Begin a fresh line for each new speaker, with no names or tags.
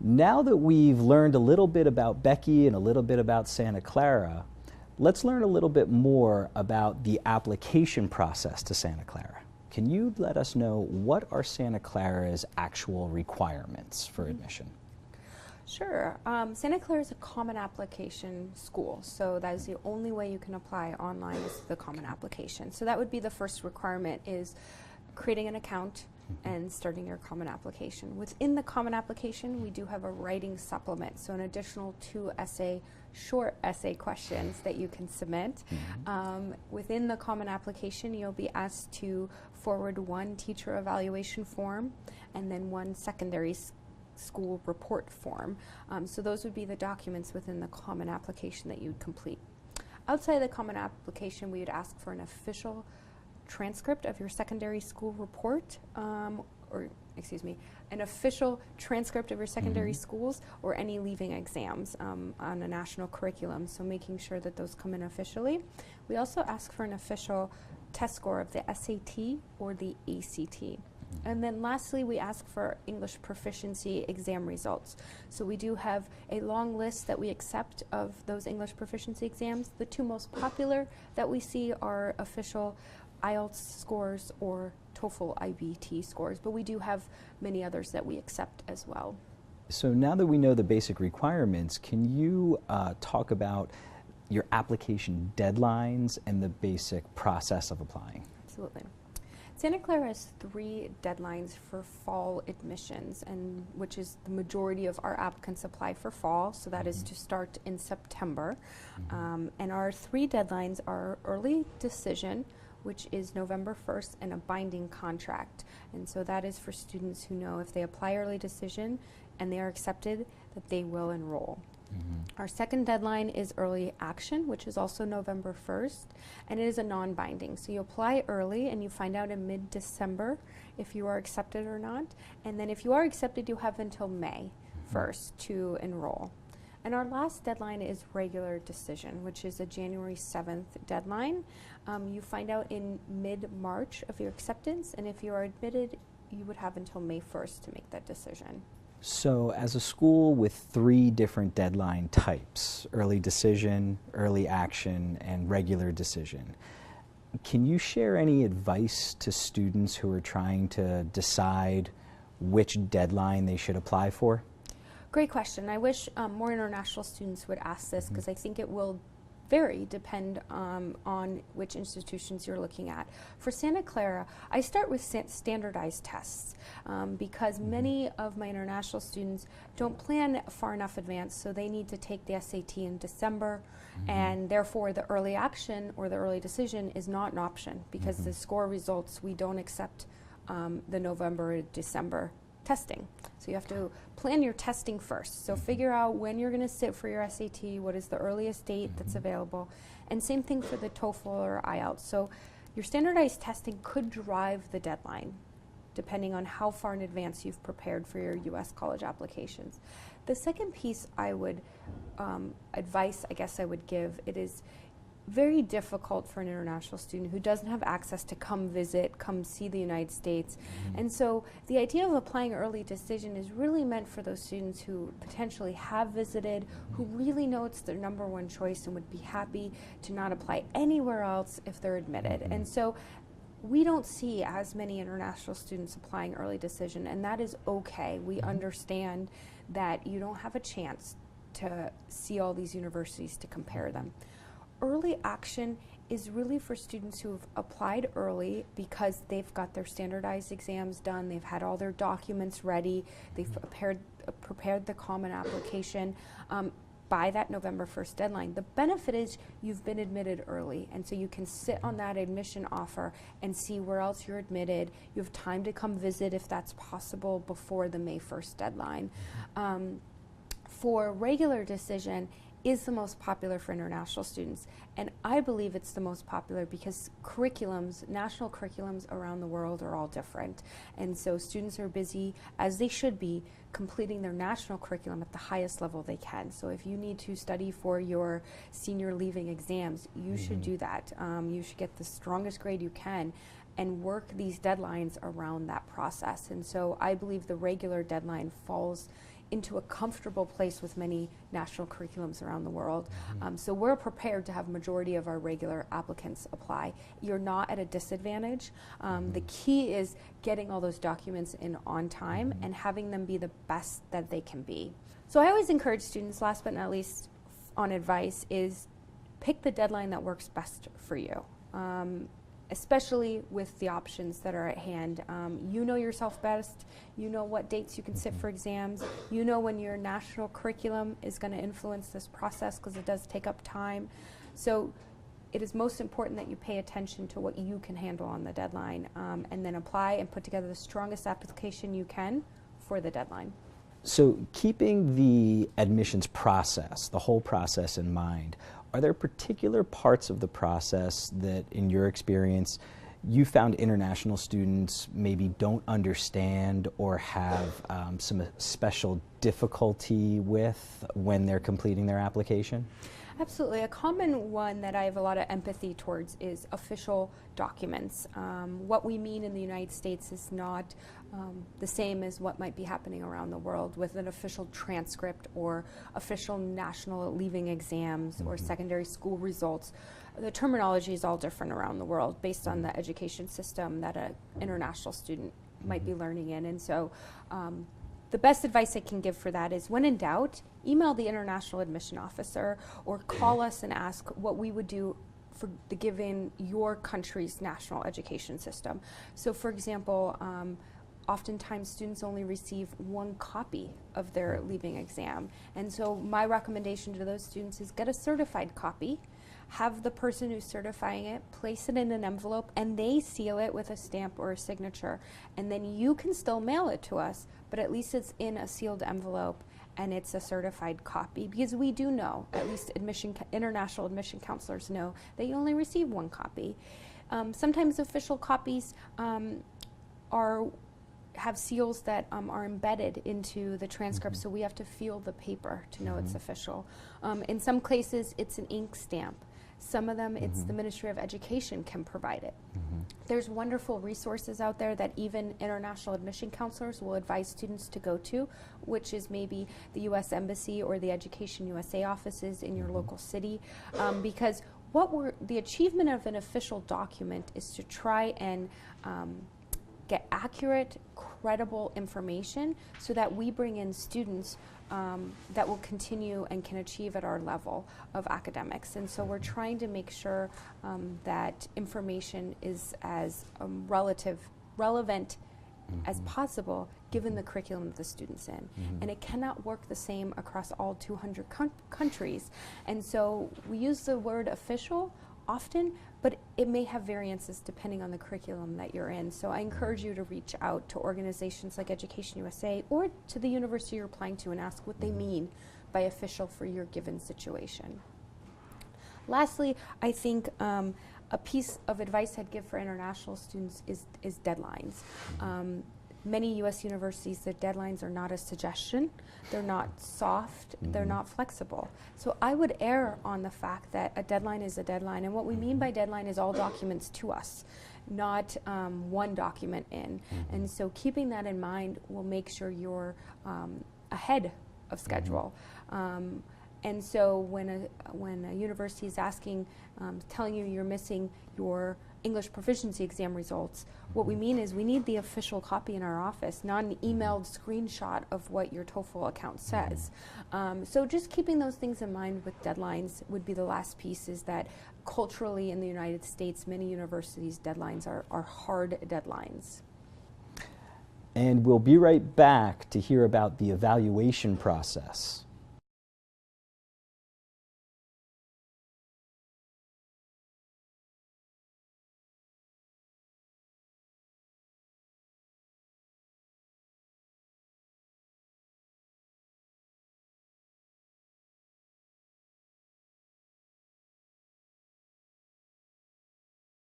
Now that we've learned a little bit about Becky and a little bit about Santa Clara, let's learn a little bit more about the application process to Santa Clara. Can you let us know what are Santa Clara's actual requirements for admission?
Sure. Santa Clara is a common application school, so that is the only way you can apply online is the common application. So that would be the first requirement, is creating an account and starting your common application. Within the common application, we do have a writing supplement, so an additional 2 short essay questions that you can submit. Within the common application, you'll be asked to forward 1 teacher evaluation form and then 1 secondary school report form. So those would be the documents within the common application that you'd complete. Outside of the common application, we would ask for an official transcript of your secondary school report, an official transcript of your secondary schools or any leaving exams on a national curriculum, so making sure that those come in officially. We also ask for an official test score of the SAT or the ACT. And then lastly, we ask for English proficiency exam results. So we do have a long list that we accept of those English proficiency exams. The 2 most popular that we see are official IELTS scores or TOEFL IBT scores, but we do have many others that we accept as well.
So now that we know the basic requirements, can you talk about your application deadlines and the basic process of applying?
Absolutely. Santa Clara has 3 deadlines for fall admissions, and which is the majority of our applicants apply for fall, so that is to start in September. And our 3 deadlines are early decision, which is November 1st, and a binding contract. And so that is for students who know if they apply early decision and they are accepted, that they will enroll. Our second deadline is early action, which is also November 1st, and it is a non-binding. So you apply early and you find out in mid-December if you are accepted or not. And then if you are accepted, you have until May 1st to enroll. And our last deadline is regular decision, which is a January 7th deadline. You find out in mid-March of your acceptance, and if you are admitted, you would have until May 1st to make that decision.
So as a school with 3 different deadline types, early decision, early action, and regular decision, can you share any advice to students who are trying to decide which deadline they should apply for?
Great question. I wish more international students would ask this, because I think it will depend on which institutions you're looking at. For Santa Clara, I start with standardized tests because many of my international students don't plan far enough advance, so they need to take the SAT in December, and therefore the early action or the early decision is not an option, because the score results, we don't accept the November or December testing. So you have to plan your testing first. So figure out when you're going to sit for your SAT, what is the earliest date that's available, and same thing for the TOEFL or IELTS. So your standardized testing could drive the deadline, depending on how far in advance you've prepared for your U.S. college applications. The second piece I would, advice I guess I would give, it is very difficult for an international student who doesn't have access to come visit, come see the United States. And so the idea of applying early decision is really meant for those students who potentially have visited, who really know it's their #1 choice and would be happy to not apply anywhere else if they're admitted. And so we don't see as many international students applying early decision, and that is okay. We understand that you don't have a chance to see all these universities to compare them. Early action is really for students who have applied early because they've got their standardized exams done, they've had all their documents ready, they've prepared the common application by that November 1st deadline. The benefit is you've been admitted early, and so you can sit on that admission offer and see where else you're admitted. You have time to come visit if that's possible before the May 1st deadline. For regular decision, is the most popular for international students, and I believe it's the most popular because curriculums, national curriculums around the world are all different, and so students are busy, as they should be, completing their national curriculum at the highest level they can. So if you need to study for your senior leaving exams, you should do that. You should get the strongest grade you can and work these deadlines around that process. And so I believe the regular deadline falls into a comfortable place with many national curriculums around the world. So we're prepared to have majority of our regular applicants apply. You're not at a disadvantage. The key is getting all those documents in on time and having them be the best that they can be. So I always encourage students, last but not least on advice, is pick the deadline that works best for you. Especially with the options that are at hand. You know yourself best, you know what dates you can sit for exams, you know when your national curriculum is going to influence this process, because it does take up time. So it is most important that you pay attention to what you can handle on the deadline, and then apply and put together the strongest application you can for the deadline.
So keeping the admissions process, the whole process in mind, are there particular parts of the process that, in your experience, you found international students maybe don't understand or have some special difficulty with when they're completing their application?
Absolutely. A common one that I have a lot of empathy towards is official documents. What we mean in the United States is not the same as what might be happening around the world with an official transcript or official national leaving exams or secondary school results. The terminology is all different around the world based on the education system that an international student might be learning in. And so the best advice I can give for that is, when in doubt, email the international admission officer or call us and ask what we would do for the given your country's national education system. So for example, oftentimes students only receive one copy of their leaving exam. And so my recommendation to those students is get a certified copy, have the person who's certifying it place it in an envelope, and they seal it with a stamp or a signature. And then you can still mail it to us, but at least it's in a sealed envelope and it's a certified copy, because we do know, at least international admission counselors know, that you only receive one copy. Sometimes official copies have seals that are embedded into the transcript, so we have to feel the paper to know it's official. In some cases, it's an ink stamp. Some of them, it's the Ministry of Education can provide it. There's wonderful resources out there that even international admission counselors will advise students to go to, which is maybe the U.S. Embassy or the Education USA offices in your local city, because the achievement of an official document is to try and get accurate, credible information so that we bring in students that will continue and can achieve at our level of academics. And so we're trying to make sure that information is as relevant as possible given the curriculum that the student's in. And it cannot work the same across all 200 countries. And so we use the word official often, but it may have variances depending on the curriculum that you're in. So I encourage you to reach out to organizations like Education USA or to the university you're applying to and ask what they mean by official for your given situation. Lastly, I think a piece of advice I'd give for international students is deadlines. Many U.S. universities, their deadlines are not a suggestion, they're not soft, they're not flexible. So I would err on the fact that a deadline is a deadline, and what we mean by deadline is all documents to us, not one document in. And so keeping that in mind will make sure you're ahead of schedule. And so when a university is asking, telling you you're missing your English proficiency exam results, what we mean is we need the official copy in our office, not an emailed screenshot of what your TOEFL account says. So just keeping those things in mind with deadlines would be the last piece, is that culturally in the United States, many universities' deadlines are hard deadlines.
And we'll be right back to hear about the evaluation process.